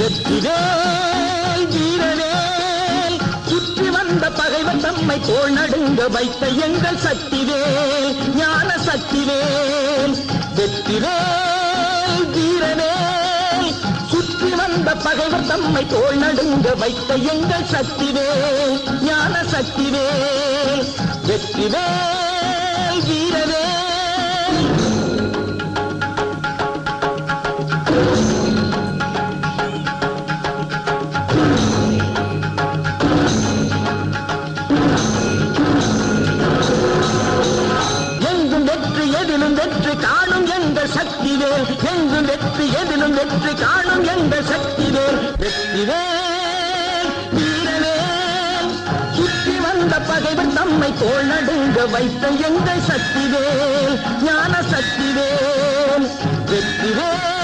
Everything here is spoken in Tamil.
வெற்றிவேல் வீரவேல் சுற்றி வந்த பகைவர் தம்மை தோள் நடுங்க வைத்த எங்கள் சக்திவேல் ஞான சக்திவேல். வெற்றிவேல் வீரவேல் சுற்றி வந்த பகைவர் தம்மை தோள் நடுங்க வைத்த எங்கள் சக்திவேல் ஞான சக்திவேல். வெற்றிவேல் வீரவேல். எதிலும் வெற்றி காணும் எங்கள் சக்திவேல் எங்கும் வெற்றி எதிலும் வெற்றி காணும் எங்கள் சக்திவேல். வெற்றிவேல் வீரவேல் சுற்றி வந்த பகைவர் தம்மை தோள் நடுங்க வைத்த எங்கள் சக்திவேல் ஞான சக்திவேல். வெற்றிவேல்.